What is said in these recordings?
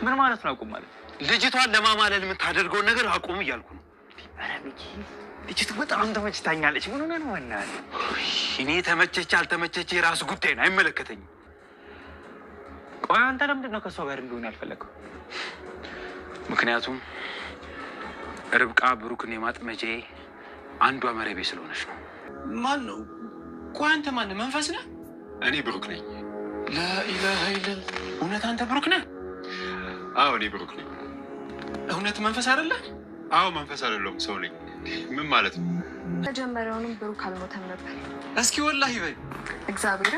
ምን ማለት ነው አቁም ማለት? ልጅቷን ለማማለል የምታደርገው ነገር አቁም እያልኩ ነው። ኧረ ሚኪ ልጅቱ በጣም ተመችታኛለች። ምን ሆነ ነው ወናል? እኔ ተመቸች አልተመቸች የራሱ ጉዳይ ነው፣ አይመለከተኝም። ቆይ አንተ ለምንድን ነው ከሷ ጋር እንደሆነ ያልፈለገው? ምክንያቱም ርብቃ ብሩክን የማጥመጄ አንዷ መረቤ ስለሆነች ነው። ማን ነው? ቆይ አንተ ማን ነህ? መንፈስ ነህ? እኔ ብሩክ ነኝ። ላኢላሀ ኢለላህ። እውነት አንተ ብሩክ ነህ? አዎ እኔ ብሩክ ነኝ። እውነት መንፈስ አይደለ? አዎ መንፈስ አይደለም ሰው ነኝ። ምን ማለት ነው? መጀመሪያውንም ብሩክ አልሞተም ነበር። እስኪ ወላሂ በይ እግዚአብሔር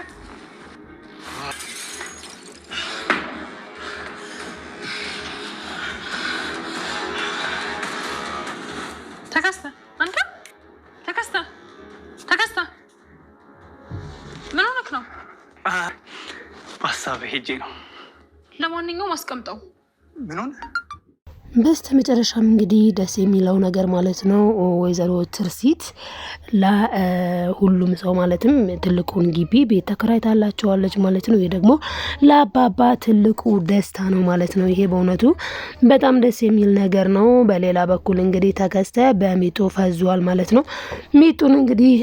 ተከስተ አንተ ተከስተ ምን ሆነክ ነው? ሀሳብ ሄጄ ነው። ለማንኛውም አስቀምጠው። ምን ሆነ? በስተ መጨረሻም እንግዲህ ደስ የሚለው ነገር ማለት ነው ወይዘሮ ትርሲት ለሁሉም ሰው ማለትም ትልቁን ግቢ ቤት ተከራይታላቸዋለች ማለት ነው። ይሄ ደግሞ ለአባባ ትልቁ ደስታ ነው ማለት ነው። ይሄ በእውነቱ በጣም ደስ የሚል ነገር ነው። በሌላ በኩል እንግዲህ ተከስተ በሚጡ ፈዟል ማለት ነው። ሚጡን እንግዲህ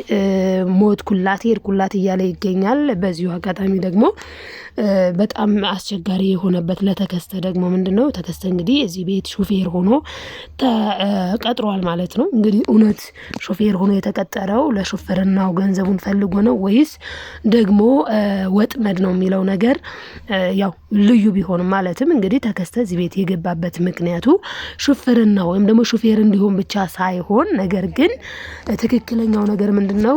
ሞት ኩላት ሄድ ኩላት እያለ ይገኛል። በዚሁ አጋጣሚ ደግሞ በጣም አስቸጋሪ የሆነበት ለተከስተ ደግሞ ምንድነው ተከስተ እንግዲህ እዚህ ቤት ሹፌር ሆኖ ተቀጥሯል ማለት ነው። እንግዲህ እውነት ሹፌር ሆኖ የተቀጠረው ለሹፍርናው ገንዘቡን ፈልጎ ነው ወይስ ደግሞ ወጥመድ ነው የሚለው ነገር ያው ልዩ ቢሆንም ማለትም እንግዲህ ተከስተ እዚህ ቤት የገባበት ምክንያቱ ሹፍርና ወይም ደግሞ ሹፌር እንዲሆን ብቻ ሳይሆን ነገር ግን ትክክለኛው ነገር ምንድነው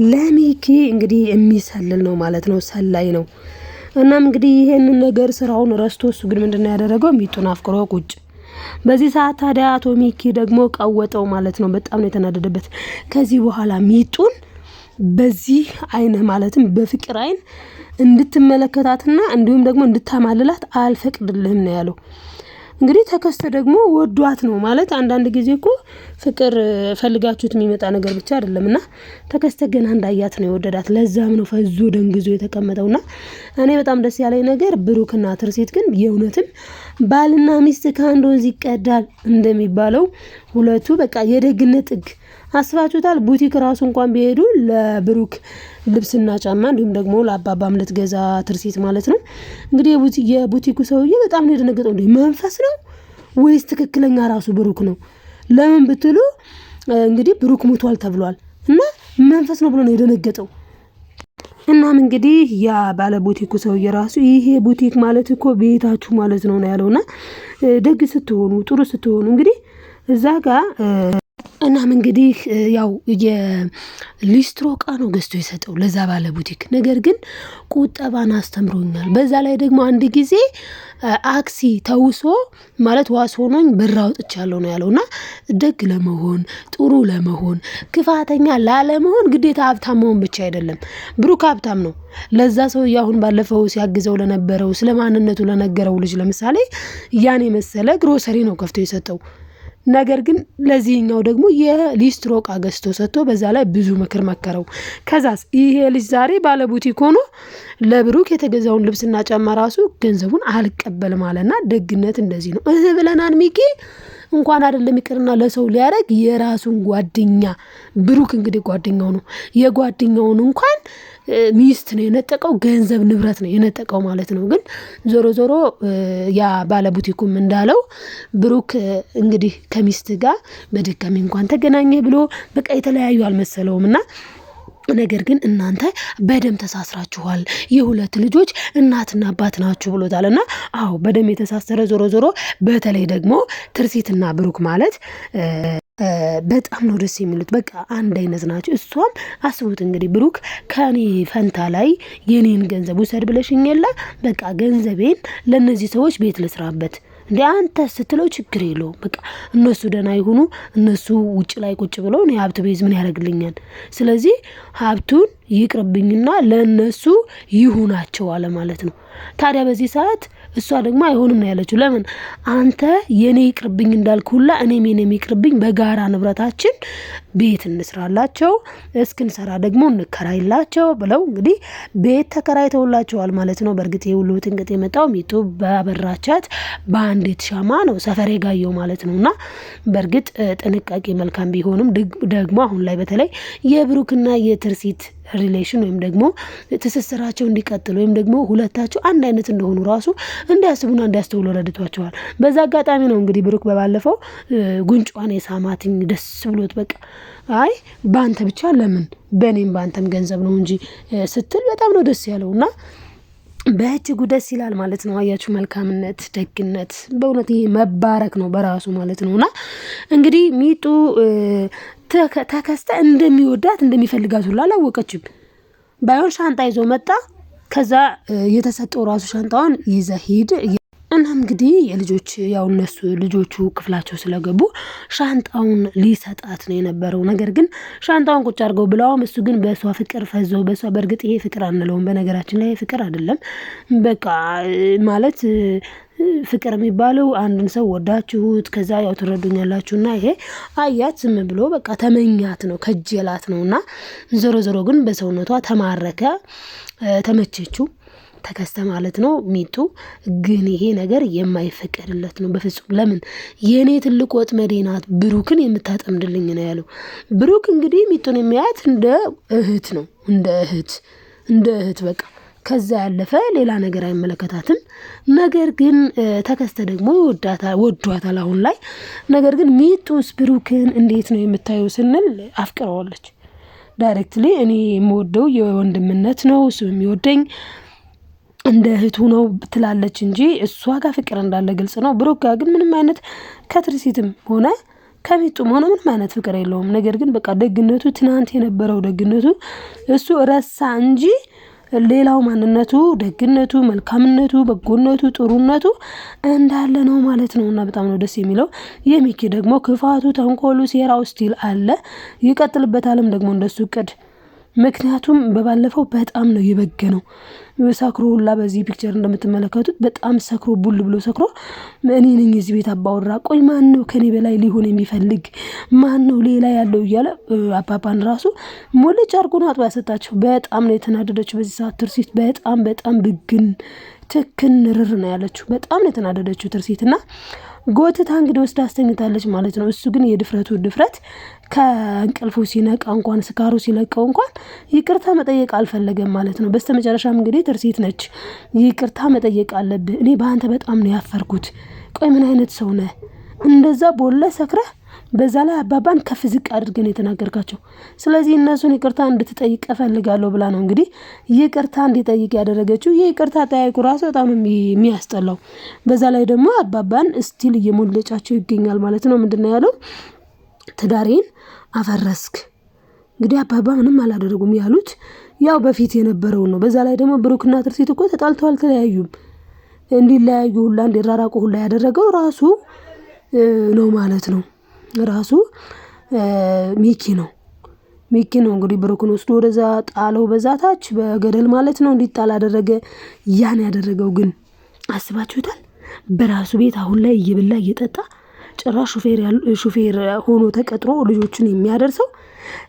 ለሚኪ እንግዲህ የሚሰልል ነው ማለት ነው። ሰላይ ነው። እናም እንግዲህ ይሄንን ነገር ስራውን ረስቶ እሱ ግን ምንድነው ያደረገው? ሚጡን አፍቅሮ ቁጭ። በዚህ ሰዓት ታዲያ አቶ ሚኪ ደግሞ ቀወጠው ማለት ነው። በጣም ነው የተናደደበት። ከዚህ በኋላ ሚጡን በዚህ አይን ማለትም በፍቅር አይን እንድትመለከታትና እንዲሁም ደግሞ እንድታማልላት አልፈቅድልህም ነው ያለው። እንግዲህ ተከስተ ደግሞ ወዷት ነው ማለት አንዳንድ ጊዜ እኮ ፍቅር ፈልጋችሁት የሚመጣ ነገር ብቻ አይደለምና ተከስተ ገና እንዳያት ነው የወደዳት። ለዛም ነው ፈዞ ደንግዞ የተቀመጠውና እኔ በጣም ደስ ያለኝ ነገር ብሩክና ትርሲት ግን የእውነትም ባልና ሚስት ከአንድ ወንዝ ይቀዳል እንደሚባለው ሁለቱ በቃ የደግነት ጥግ አስባችሁታል። ቡቲክ ራሱ እንኳን ቢሄዱ ለብሩክ ልብስና ጫማ እንዲሁም ደግሞ ለአባባም ልትገዛ ትርሲት ማለት ነው። እንግዲህ የቡቲኩ ሰውዬ በጣም ነው የደነገጠው። እንዴ መንፈስ ነው ወይስ ትክክለኛ ራሱ ብሩክ ነው? ለምን ብትሉ እንግዲህ ብሩክ ሞቷል ተብሏል እና መንፈስ ነው ብሎ ነው የደነገጠው። እናም እንግዲህ ያ ባለ ቡቲኩ ሰውዬ ራሱ ይሄ ቡቲክ ማለት እኮ ቤታችሁ ማለት ነው ያለውና ደግ ስትሆኑ ጥሩ ስትሆኑ እንግዲህ እዛ ጋር እናም እንግዲህ ያው የሊስትሮ ዕቃ ነው ገዝቶ የሰጠው ለዛ ባለ ቡቲክ። ነገር ግን ቁጠባን አስተምሮኛል። በዛ ላይ ደግሞ አንድ ጊዜ አክሲ ተውሶ ማለት ዋስ ሆኖኝ ብር አውጥቻለሁ ነው ያለውና ደግ ለመሆን ጥሩ ለመሆን ክፋተኛ ላለመሆን ግዴታ ሀብታም መሆን ብቻ አይደለም። ብሩክ ሀብታም ነው። ለዛ ሰው አሁን ባለፈው ሲያግዘው ለነበረው ስለማንነቱ ለነገረው ልጅ ለምሳሌ ያን የመሰለ ግሮሰሪ ነው ከፍቶ የሰጠው። ነገር ግን ለዚህኛው ደግሞ የሊስትሮ ዕቃ ገዝቶ ሰጥቶ በዛ ላይ ብዙ ምክር መከረው። ከዛስ ይሄ ልጅ ዛሬ ባለ ቡቲክ ሆኖ ለብሩክ የተገዛውን ልብስና ጫማ ራሱ ገንዘቡን አልቀበልም አለና ደግነት እንደዚህ ነው ብለናል። ሚኪ እንኳን አይደለም ይቅርና ለሰው ሊያረግ የራሱን ጓደኛ ብሩክ እንግዲህ ጓደኛው ነው የጓደኛውን እንኳን ሚስት ነው የነጠቀው፣ ገንዘብ ንብረት ነው የነጠቀው ማለት ነው። ግን ዞሮ ዞሮ ያ ባለቡቲኩም እንዳለው ብሩክ እንግዲህ ከሚስት ጋር በድጋሚ እንኳን ተገናኘ ብሎ በቃ የተለያዩ አልመሰለውምና ነገር ግን እናንተ በደም ተሳስራችኋል፣ የሁለት ልጆች እናትና አባት ናችሁ ብሎታልና አዎ በደም የተሳሰረ ዞሮ ዞሮ በተለይ ደግሞ ትርሲትና ብሩክ ማለት በጣም ነው ደስ የሚሉት። በቃ አንድ አይነት ናቸው። እሷም አስቡት እንግዲህ ብሩክ ከኔ ፈንታ ላይ የኔን ገንዘብ ውሰድ ብለሽኝ የለ በቃ ገንዘቤን ለነዚህ ሰዎች ቤት ልስራበት እንዴ አንተ ስትለው ችግር የለውም በቃ እነሱ ደህና ይሁኑ እነሱ ውጭ ላይ ቁጭ ብለው እኔ ሀብት ቤዝ ምን ያደርግልኛል ስለዚህ ሀብቱን ይቅርብኝና ለነሱ ይሁናቸው አለ ማለት ነው። ታዲያ በዚህ ሰዓት እሷ ደግሞ አይሆንም ነው ያለችው። ለምን አንተ የኔ ይቅርብኝ እንዳልኩላ እኔም የኔም ይቅርብኝ በጋራ ንብረታችን ቤት እንስራላቸው እስክንሰራ ደግሞ እንከራይላቸው ብለው እንግዲህ ቤት ተከራይተውላቸዋል ማለት ነው። በእርግጥ የሁሉ ትንቅጥ የመጣው ሚጡ ባበራቻት በአንዲት ሻማ ነው ሰፈሬ ጋየው ማለት ነውና በእርግጥ ጥንቃቄ መልካም ቢሆንም ደግሞ አሁን ላይ በተለይ የብሩክና የትርሲት ሪሌሽን ወይም ደግሞ ትስስራቸው እንዲቀጥል ወይም ደግሞ ሁለታቸው አንድ አይነት እንደሆኑ ራሱ እንዲያስቡና እንዲያስተውሉ ረድቷቸዋል። በዛ አጋጣሚ ነው እንግዲህ ብሩክ በባለፈው ጉንጯን የሳማትኝ ደስ ብሎት በቃ አይ ባንተ ብቻ ለምን በኔም ባንተም ገንዘብ ነው እንጂ ስትል በጣም ነው ደስ ያለውና በእጅጉ ደስ ይላል ማለት ነው። አያችሁ መልካምነት ደግነት በእውነት ይሄ መባረክ ነው በራሱ ማለት ነውና እንግዲህ ሚጡ ተከስተ እንደሚወዳት እንደሚፈልጋት ሁሉ አላወቀችም። ባይሆን ሻንጣ ይዞ መጣ። ከዛ የተሰጠው ራሱ ሻንጣውን ይዘህ ሂድ እናም እንግዲህ የልጆች ያው እነሱ ልጆቹ ክፍላቸው ስለገቡ ሻንጣውን ሊሰጣት ነው የነበረው። ነገር ግን ሻንጣውን ቁጭ አድርገው ብለውም እሱ ግን በሷ ፍቅር ፈዘው በሷ በእርግጥ ይሄ ፍቅር አንለውም በነገራችን ላይ ፍቅር አይደለም። በቃ ማለት ፍቅር የሚባለው አንድን ሰው ወዳችሁት ከዛ ያው ትረዱኛላችሁና ይሄ አያት ዝም ብሎ በቃ ተመኛት ነው ከጀላት ነውና ዞሮ ዞሮ ግን በሰውነቷ ተማረከ ተመቸችው ተከስተ ማለት ነው። ሚጡ ግን ይሄ ነገር የማይፈቀድለት ነው በፍጹም። ለምን የኔ ትልቅ ወጥመዴ ናት ብሩክን የምታጠምድልኝ ነው ያለው። ብሩክ እንግዲህ ሚጡን የሚያያት እንደ እህት ነው እንደ እህት በቃ ከዛ ያለፈ ሌላ ነገር አይመለከታትም። ነገር ግን ተከስተ ደግሞ ወዷታል አሁን ላይ። ነገር ግን ሚጡስ ብሩክን እንዴት ነው የምታየው ስንል አፍቅረዋለች ዳይሬክትሊ። እኔ የምወደው የወንድምነት ነው እሱ የሚወደኝ እንደ እህቱ ነው ትላለች እንጂ እሷ ጋር ፍቅር እንዳለ ግልጽ ነው። ብሩክ ጋር ግን ምንም አይነት ከትርሲትም ሆነ ከሚጡም ሆነ ምንም አይነት ፍቅር የለውም። ነገር ግን በቃ ደግነቱ ትናንት የነበረው ደግነቱ እሱ ረሳ እንጂ ሌላው ማንነቱ ደግነቱ መልካምነቱ በጎነቱ ጥሩነቱ እንዳለ ነው ማለት ነውና በጣም ነው ደስ የሚለው። የሚኪ ደግሞ ክፋቱ ተንኮሉ ሴራው ስቲል አለ ይቀጥልበታልም ደግሞ እንደሱ እቅድ። ምክንያቱም በባለፈው በጣም ነው የበገነው ሰክሮ ሁላ በዚህ ፒክቸር እንደምትመለከቱት በጣም ሰክሮ ቡል ብሎ ሰክሮ እኔ ነኝ እዚህ ቤት አባወራ ቆይ ማን ነው ከኔ በላይ ሊሆን የሚፈልግ ማን ነው ሌላ ያለው እያለ አባባን ራሱ ሞልጭ አርጎ ነው አጥባ ያሰጣቸው። በጣም ነው የተናደደችው በዚህ ሰዓት ትርሲት በጣም ብግን ትክን ርር ነው ያለችው። በጣም ነው የተናደደችው ትርሲትና ጎትታ እንግዲህ ወስዳ አስተኝታለች ማለት ነው። እሱ ግን የድፍረቱ ድፍረት ከእንቅልፉ ሲነቃ እንኳን ስካሩ ሲለቀው እንኳን ይቅርታ መጠየቅ አልፈለገም ማለት ነው። በስተመጨረሻም እንግዲህ ትርሲት ነች ይቅርታ መጠየቅ አለብህ እኔ በአንተ በጣም ነው ያፈርኩት ቆይ ምን አይነት ሰው ነህ እንደዛ ቦለ ሰክረህ በዛ ላይ አባባን ከፍ ዝቅ አድርገን የተናገርካቸው ስለዚህ እነሱን ይቅርታ እንድትጠይቅ እፈልጋለሁ ብላ ነው እንግዲህ ይቅርታ እንዲጠይቅ ያደረገችው። ይቅርታ ጠያይቁ ራሱ በጣም የሚያስጠላው በዛ ላይ ደግሞ አባባን ስቲል እየሞለጫቸው ይገኛል ማለት ነው። ምንድነው ያለው ትዳሬን አፈረስክ እንግዲህ አባባ ምንም አላደረጉም ያሉት ያው በፊት የነበረው ነው። በዛ ላይ ደግሞ ብሩክና ትርሲት እኮ ተጣልተው አልተለያዩም እንዲለያዩ ሁላ እንዲራራቁ ሁላ ያደረገው ራሱ ነው ማለት ነው። ራሱ ሚኪ ነው እንግዲህ ብሩክን ወስዶ ወደዛ ጣለው በዛታች በገደል ማለት ነው እንዲጣል አደረገ። ያን ያደረገው ግን አስባችሁታል በራሱ ቤት አሁን ላይ እየበላ እየጠጣ ጭራሽ ሹፌር ሆኖ ተቀጥሮ ልጆቹን የሚያደርሰው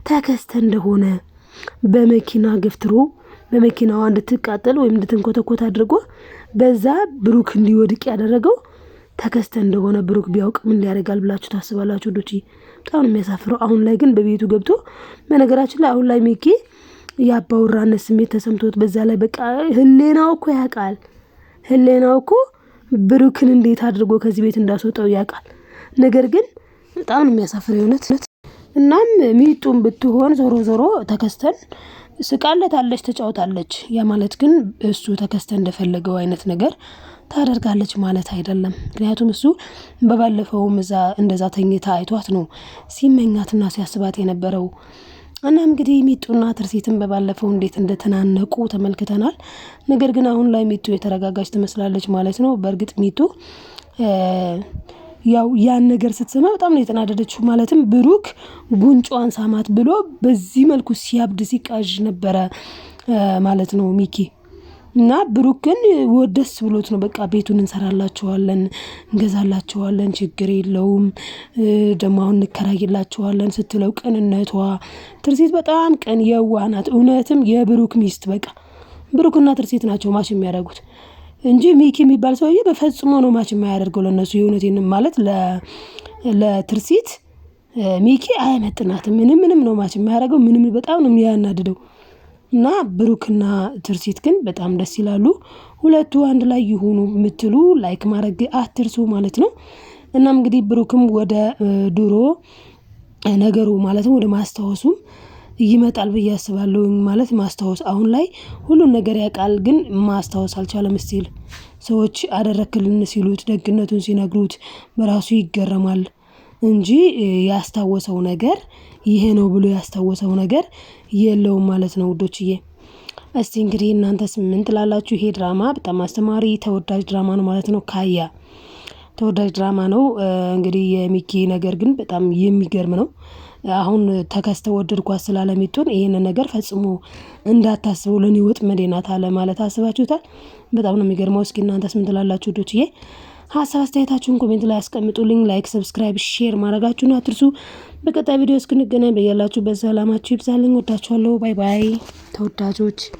ተከስተ እንደሆነ በመኪና ገፍትሮ በመኪናዋ እንድትቃጠል ወይም እንድትንኮተኮት አድርጎ በዛ ብሩክ እንዲወድቅ ያደረገው ተከስተ እንደሆነ ብሩክ ቢያውቅ ምን ሊያደርጋል ብላችሁ ታስባላችሁ? ዶቺ በጣም የሚያሳፍረው። አሁን ላይ ግን በቤቱ ገብቶ በነገራችን ላይ አሁን ላይ ሚኪ ያባውራነት ስሜት ተሰምቶት በዛ ላይ በቃ ህሌናው እኮ ያውቃል ህሌናው እኮ ብሩክን እንዴት አድርጎ ከዚህ ቤት እንዳስወጣው ያውቃል። ነገር ግን በጣም የሚያሳፍረው የሆነት እናም ሚጡም ብትሆን ዞሮ ተከስተን ስቃለታለች ተጫውታለች። ያ ማለት ግን እሱ ተከስተ እንደፈለገው አይነት ነገር ታደርጋለች ማለት አይደለም። ምክንያቱም እሱ በባለፈውም እንደዛ ተኝታ አይቷት ነው ሲመኛትና ሲያስባት የነበረው። እና እንግዲህ ሚጡና ትርሲትን በባለፈው እንዴት እንደተናነቁ ተመልክተናል። ነገር ግን አሁን ላይ ሚጡ የተረጋጋች ትመስላለች ማለት ነው። በእርግጥ ሚጡ ያው ያን ነገር ስትሰማ በጣም ነው የተናደደችው። ማለትም ብሩክ ጉንጯን ሳማት ብሎ በዚህ መልኩ ሲያብድ ሲቃዥ ነበረ ማለት ነው ሚኪ። እና ብሩክ ግን ደስ ብሎት ነው በቃ ቤቱን እንሰራላችኋለን፣ እንገዛላችኋለን፣ ችግር የለውም ደግሞ አሁን እንከራይላችኋለን ስትለው ቅንነቷ ትርሲት በጣም ቅን የዋህ ናት። እውነትም የብሩክ ሚስት በቃ ብሩክና ትርሲት ናቸው ማች የሚያደርጉት እንጂ ሚኪ የሚባል ሰውዬ በፈጽሞ ነው ማች የማያደርገው ለነሱ። የእውነቴን ማለት ለትርሲት ሚኪ አይመጥናትም። ምንም ነው ማች የማያደርገው። ምንም በጣም ነው የሚያናድደው። እና ብሩክና ትርሲት ግን በጣም ደስ ይላሉ። ሁለቱ አንድ ላይ ይሆኑ የምትሉ ላይክ ማድረግ አትርሱ ማለት ነው። እናም እንግዲህ ብሩክም ወደ ድሮ ነገሩ ማለትም ወደ ማስታወሱም ይመጣል ብዬ አስባለሁ። ማለት ማስታወስ አሁን ላይ ሁሉን ነገር ያውቃል፣ ግን ማስታወስ አልቻለም። ስቲል ሰዎች አደረክልን ሲሉት ደግነቱን ሲነግሩት በራሱ ይገረማል እንጂ ያስታወሰው ነገር ይሄ ነው ብሎ ያስታወሰው ነገር የለውም ማለት ነው ውዶችዬ። እስቲ እንግዲህ እናንተስ ምን ትላላችሁ? ይሄ ድራማ በጣም አስተማሪ ተወዳጅ ድራማ ነው ማለት ነው። ካያ ተወዳጅ ድራማ ነው። እንግዲህ የሚኪ ነገር ግን በጣም የሚገርም ነው። አሁን ተከስተ ወደድኳት ስላለሚቶን ይሄንን ነገር ፈጽሞ እንዳታስበው ለኔ ወጥመዴ ናት አለ ማለት አስባችሁታል? በጣም ነው የሚገርመው። እስኪ እናንተስ ምን ትላላችሁ ውዶችዬ? ሀሳብ አስተያየታችሁን ኮሜንት ላይ አስቀምጡልኝ። ላይክ፣ ሰብስክራይብ፣ ሼር ማድረጋችሁን አትርሱ። በቀጣይ ቪዲዮ እስክንገናኝ በያላችሁበት ሰላማችሁ ይብዛልኝ። ወዳችኋለሁ። ባይ ባይ ተወዳጆች።